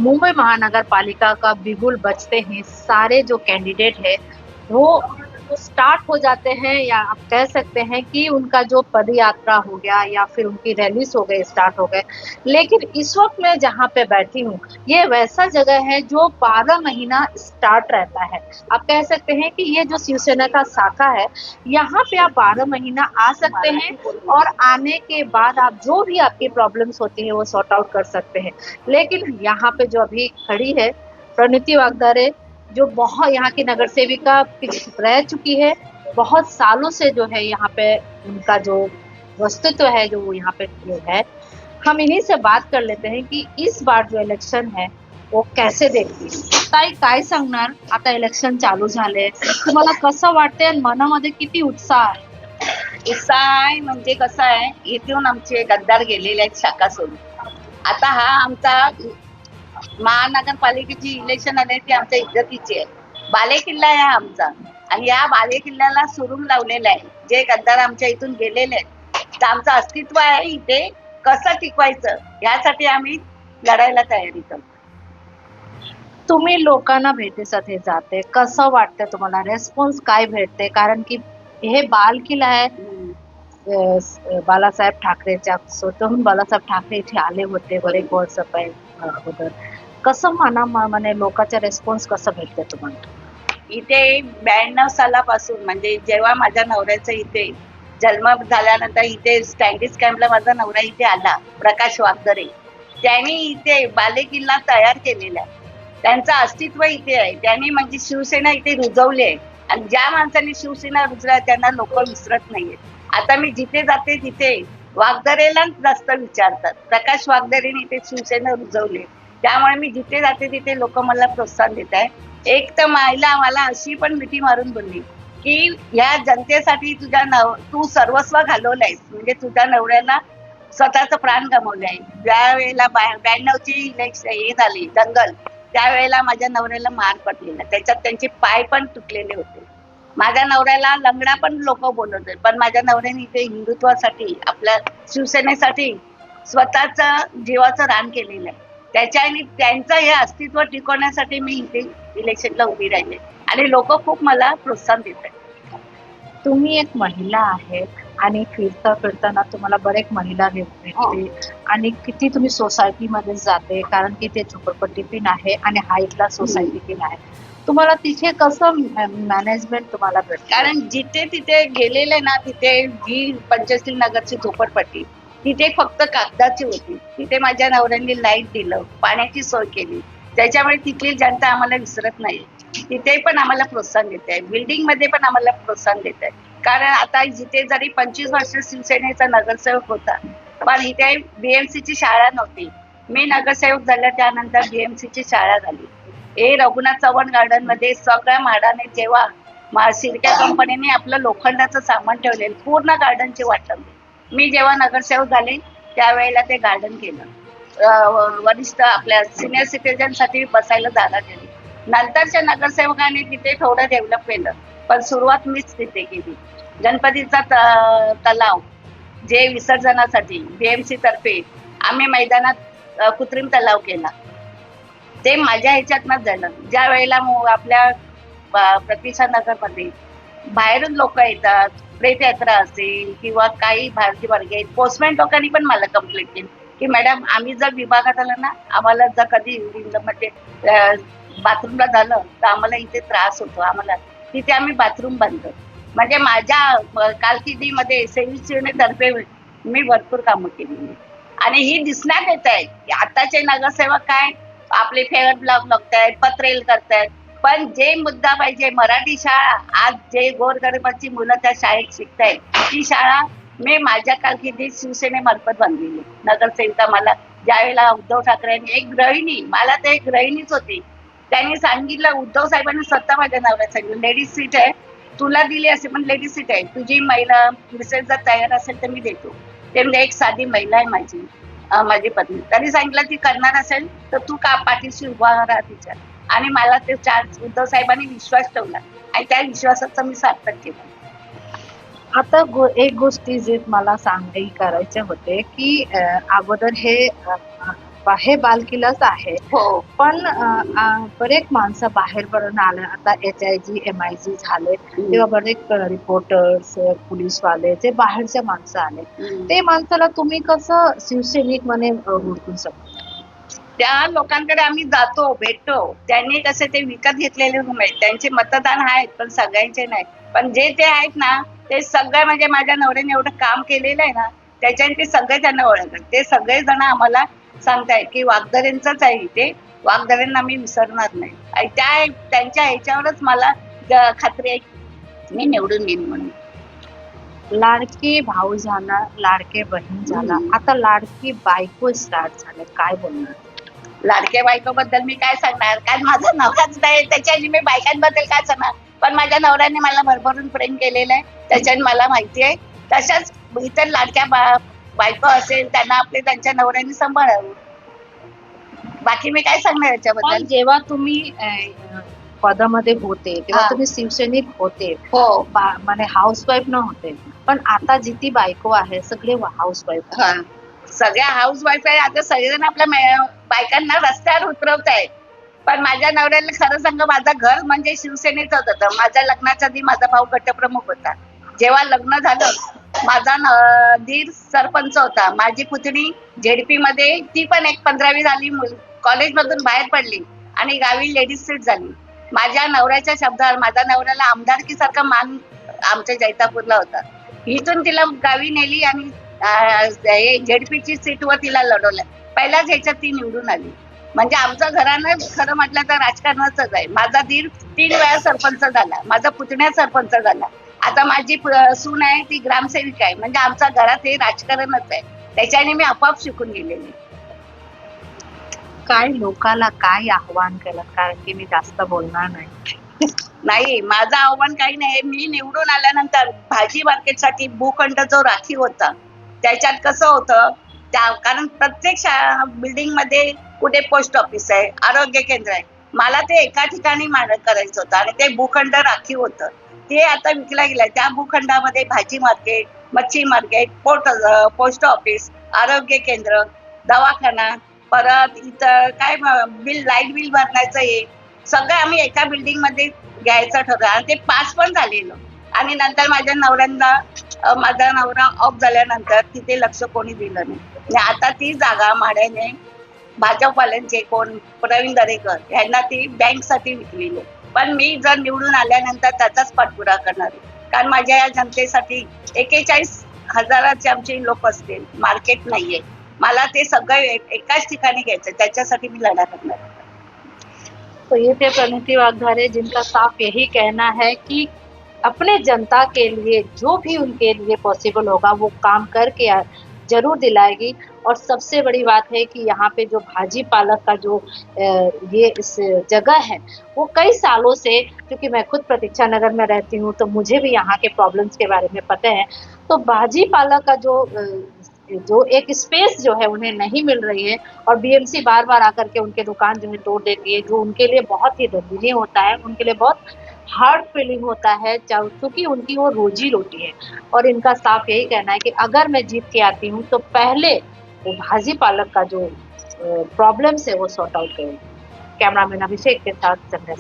मुंबई महानगर पालिका का बिगुल बजते हैं सारे जो कैंडिडेट है वो स्टार्ट हो जाते हैं, या आप कह सकते हैं कि उनका जो पद यात्रा हो गया या फिर उनकी रैलीज हो गए, स्टार्ट हो गए। लेकिन इस वक्त मैं जहाँ पे बैठी हूँ, ये वैसा जगह है जो 12 महीना स्टार्ट रहता है। आप कह सकते हैं कि ये जो शिवसेना का शाखा है, यहाँ पे आप 12 महीना आ सकते हैं और आने के बाद आप जो भी आपकी प्रॉब्लम्स होती है वो सॉर्ट आउट कर सकते हैं। लेकिन यहाँ पे जो अभी खड़ी है प्रणीति वागदारे, जो बहुत यहाँ की नगर सेविका रह चुकी है, बहुत सालों से जो है यहाँ पे उनका जो वस्तुत्व है जो वो यहाँ पे जो है, हम इन्हीं से बात कर लेते हैं कि इस बार जो इलेक्शन है वो कैसे देखते हैं। ताई काय सांगणार, आता इलेक्शन चालू झाले, तुम्हाला कसं वाटतंय आणि मनामध्ये किती उत्साह आहे? उत्साह आहे म्हणजे कसं आहे, इथून आमचे गद्दार गेलेले आहेत शाखा सोडून. आता हा आमचा महानगरपालिकेची इलेक्शन आले ती आमच्या इज्जतीची आहे. बालेकिल्ला आहे हा आमचा आणि या बालेकिल्ल्याला सुरुंग लावलेला आहे. जे गद्दार आमच्या इथून गेलेले आहेत, तर आमचं अस्तित्व आहे इथे कसं टिकवायचं यासाठी आम्ही लढायला तयारी करतो. तुम्ही लोकांना भेटीसाठी जाते, कसं वाटतं तुम्हाला? रेस्पॉन्स काय भेटते? कारण की हे बाल किल्ला आहे, बाळासाहेब ठाकरेच्या स्वतःहून बाळासाहेब ठाकरे इथे आले होते बरेच वर्ष अगोदर. कसं म्हणे लोकांचा रेस्पॉन्स कसं भेटते तुम्हाला? इथे 92 सालापासून म्हणजे जेव्हा माझ्या नवऱ्याचा इथे जन्म झाल्यानंतर इथे स्टँडिस कॅम्पला माझा नवरा इथे आला, प्रकाश वागदरे. त्यांनी इथे बालेकिल्ला तयार केलेला आहे. त्यांचं अस्तित्व इथे आहे. त्यांनी म्हणजे शिवसेना इथे रुजवली आहे आणि ज्या माणसांनी शिवसेना रुजला त्यांना लोक विसरत नाहीये. आता मी जिथे जाते तिथे वागदरेलाच जास्त विचारतात. प्रकाश वागदरेने इथे शिवसेना रुजवली, त्यामुळे मी जिथे जाते तिथे लोक मला प्रोत्साहन देत आहे. एक तर महिला मला अशी पण मिठी मारून बोलली की या जनतेसाठी तू सर्वस्व घालवलंयस, म्हणजे तुझ्या नवऱ्याला स्वतःच प्राण गमावलंय. ज्या वेळेला 92ची इलेक्शन हे झाली दंगल, त्यावेळेला माझ्या नवऱ्याला मार पडलेला, त्याच्यात त्यांचे पाय पण तुटलेले होते. माझ्या नवऱ्याला लंगडा पण लोक बोलत होते, पण माझ्या नवऱ्याने इथे हिंदुत्वासाठी आपल्या शिवसेनेसाठी स्वतःच जीवाचं रान केलेलं आहे. त्याच्याने त्यांचं हे अस्तित्व टिकवण्यासाठी मी इथे इलेक्शनला उभी राहिले आणि लोक खूप मला प्रोत्साहन देत आहेत. तुम्ही एक महिला आहे आणि फिरताना तुम्हाला बरेच महिला भेटते आणि किती तुम्ही सोसायटीमध्ये जाते, कारण की ते झोपडपट्टी पण आहे आणि हा इथला सोसायटी पण आहे. तुम्हाला तिथे कसं मॅनेजमेंट तुम्हाला भेटतं? कारण जिथे तिथे गेलेले ना, तिथे जी पंचशील नगरची झोपडपट्टी तिथे फक्त कागदाची होती. तिथे माझ्या नवऱ्यांनी लाईट दिलं, पाण्याची सोय केली, त्याच्यामुळे तिथली जनता आम्हाला विसरत नाही. तिथे पण आम्हाला प्रोत्साहन देत आहे, बिल्डिंग मध्ये पण आम्हाला प्रोत्साहन देत आहे. कारण आता जिथे जरी 25 वर्ष शिवसेनेचा नगरसेवक होता, पण इथे बीएमसीची शाळा नव्हती. मी नगरसेवक झाल्या त्यानंतर बीएमसीची शाळा झाली. हे रघुनाथ चव्हाण गार्डन मध्ये सगळ्या म्हाडाने जेव्हा सिरक्या कंपनीने आपलं लोखंडाचं सामान ठेवलेलं पूर्ण गार्डनची वाटप. मी जेव्हा नगरसेवक झाले त्यावेळेला ते गार्डन केलं. वरिष्ठ आपल्या सिनियर सिटीजन साठी बसायला जागा दिली. नंतरच्या नगरसेवकांनी तिथे थोडं डेव्हलप केलं, पण सुरुवात मीच तिथे केली. गणपतीचा तलाव जे विसर्जनासाठी बीएमसी तर्फे आम्ही मैदानात कृत्रिम तलाव केला, ते माझ्या ह्याच्यातनच झालं. ज्या वेळेला आपल्या प्रतिष्ठा नगरमध्ये बाहेरून लोक येतात, प्रेत यात्रा असेल किंवा काही भारतीय वर्ग पोस्टमॅन लोकांनी पण मला कंप्लेंट केली की मॅडम आम्ही जर विभागात आलं ना, आम्हाला जर कधी म्हणजे बाथरूमला झालं तर आम्हाला इथे त्रास होतो. आम्हाला तिथे आम्ही बाथरूम बांधतो. म्हणजे माझ्या कारकिर्दीमध्ये तर्फे मी भरपूर कामं केली आणि ही दिसण्यात येत आहे की आताचे नगरसेवक काय आपले फेवर ब्लॉग बघतायत, पत्रेल करतायत, पण जे मुद्दा पाहिजे मराठी शाळा, आज जे गोरगरिबाची मुलं त्या शाळेत शिकतायत, ती शाळा मी माझ्या कारकिर्दीत शिवसेनेमार्फत बांधलेली. नगरसेविका मला ज्यावेळेला उद्धव ठाकरेंनी एक गृहिणी, मला ते एक गृहिणीच होती, त्यांनी सांगितलं, उद्धव साहेबांनी स्वतः माझ्या नवऱ्याला सांगितलं लेडीज सीट आहे तुला दिली असे, पण लेडीज सीट आहे तुझी महिला मिसेस जर तयार असेल तर मी देतो. ते म्हणजे एक साधी महिला आहे माझी पत्नी, तरी सांगितलं ती करणार असेल तर तू का पाठीशी उभा राहा तिच्या. आणि मला ते उद्धव साहेबांनी विश्वास ठेवला आणि त्या विश्वासाचं मी सार्थक केलं. आता एक गोष्टी जे मला सांगायला करायचे होते की अगोदर हे हे बालकिलाच आहे. हो. पण बरेच माणसं बाहेर पडून आले. आता HIG, MIG झाले हम्म. तेव्हा बरेच रिपोर्टर्स, पोलीसवाले ते बाहेरचे माणसं आले. हम्म. ते माणसाला तुम्ही कसं शिवसैनिक म्हणे हुडकून शकता? त्या लोकांकडे आम्ही जातो, भेटतो. त्यांनी कसे ते विकत घेतलेले रूम आहेत. त्यांचे मतदान आहेत, पण सगळ्यांचे नाही. पण जे ते आहेत ना, ते सगळे म्हणजे माझ्या नवऱ्याने एवढं काम केलेलं आहे ना, त्याच्याने ते सगळे त्यांना ओळखतात. ते सगळे जण आम्हाला सांगतायत की वागदरेंचंच आहे इथे. वागदरेंना मी विसरणार नाही. आणि त्यांच्या ह्याच्यावरच मला खात्री आहे की मी निवडून येईन म्हणून. लाडकी भाऊ झाला, लाडके बहीण झाला, हम्म. आता लाडकी बायको स्टार्ट झाले, काय बोलणार? लाडक्या बायकोबद्दल मी काय सांगणार, कारण माझा नवराच नाही, त्याच्याने मी बायकांबद्दल काय सांगणार. पण माझ्या नवऱ्याने मला भरभरून प्रेम केलेलं आहे, त्याच्याने मला माहिती आहे. तशाच इतर लाडक्या बायको असेल त्यांना आपले त्यांच्या नवऱ्याने सांभाळावं. बाकी मी काय सांगणार याच्याबद्दल. पण जेव्हा तुम्ही पदामध्ये होते तेव्हा हा. तुम्ही शिवसैनिक होते, हो. म्हणजे हाऊसवाईफ न होते. पण आता जिथे बायको आहे सगळे हाऊसवाईफ हा. आहे. सगळ्या हाऊस वाईफ आहे. आता सगळेजण आपल्या बायकांना रस्त्यावर उतरवत आहेत. पण माझ्या नवऱ्याला खरं सांग, माझं घर म्हणजे शिवसेनेच होतं. माझ्या लग्नाच्या आधी माझा भाऊ गटप्रमुख होता. जेव्हा लग्न झालं, माझा दीर सरपंच होता. माझी पुतणी झेडपी मध्ये, ती पण एक 15वी झाली, कॉलेजमधून बाहेर पडली आणि गावी लेडीज सीट झाली. माझ्या नवऱ्याच्या शब्दावर माझ्या नवऱ्याला आमदारकी सारखा मान आमच्या जैतापूरला होता. इथून तिला गावी नेली आणि झेडपीची सीटवर तिला लढवलं. पहिल्याच ह्याच्यात ती निवडून आली. म्हणजे आमचं घरानं खरं म्हटलं तर राजकारणाच आहे. माझा दीर 3 वेळा सरपंच झाला, माझा पुतण्या सरपंच झाला. आता माझी सून आहे ती ग्रामसेविका आहे. म्हणजे आमच्या घरात हे राजकारणच आहे. त्याच्याने मी आपोआप शिकून गेलेली. काय लोकाला काय आव्हान केलं? कारण की मी जास्त बोलणार नाही. नाही, माझं आव्हान काही नाही. मी निवडून आल्यानंतर भाजी मार्केटसाठी भूखंड जो राखीव होता, त्याच्यात कसं होतं, कारण प्रत्येक बिल्डिंग मध्ये कुठे पोस्ट ऑफिस आहे, आरोग्य केंद्र आहे. मला ते एका ठिकाणी करायचं होतं आणि ते भूखंड राखीव होतं. ते आता विकला गेलंय. त्या भूखंडामध्ये भाजी मार्केट, मच्छी मार्केट, पोस्ट ऑफिस, आरोग्य केंद्र, दवाखाना, परत इतर काय बिल, लाईट बिल भरण्याचं हे सगळं आम्ही एका बिल्डिंग मध्ये घ्यायचं ठरवलं आणि ते पास पण झालेलं. आणि नंतर माझ्या नवऱ्यांना, माझा नवरा ऑफ झाल्यानंतर तिथे लक्ष कोणी दिलं नाही. आणि आता ती जागा माड्याने भाजपवाल्यांचे कोण प्रवीण दरेकर यांना ती बँकसाठी विकलेली. पण मी जर निवडून आल्यानंतर त्याचाच पाठपुरावा करणार आहे. कारण माझ्या या जनतेसाठी 41,000चे आमचे लोक असतील, मार्केट नाहीये. मला ते सगळं एकाच ठिकाणी घ्यायचं, त्याच्यासाठी मी लढा करणार. तो ये थे प्रणति वाघधारे, जिनका साफ यही कहना है कि अपने जनता के लिए जो भी उनके लिए पॉसिबल होगा वो काम करके जरूर दिलाएगी। और सबसे बड़ी बात है कि यहाँ पे जो भाजी पालक का जो ये इस जगह है वो कई सालों से, क्योंकि मैं खुद प्रतीक्षा नगर में रहती हूँ तो मुझे भी यहाँ के प्रॉब्लम्स के बारे में पता है। तो भाजी पालक का जो एक स्पेस जो है उन्हें नहीं मिल रही है और बीएमसी बार बार आकर के उनके दुकान जो है तोड़ देती है, जो उनके लिए बहुत ही दर्दनीय होता है, उनके लिए बहुत हार्ड फीलिंग होता है, क्योंकि उनकी वो रोजी रोटी है। और इनका साफ यही कहना है कि अगर मैं जीत के आती हूँ तो पहले वो भाजी पालक का जो प्रॉब्लम्स है वो सॉर्ट आउट करेंगे। कैमरामैन अभिषेक के साथ संध्या।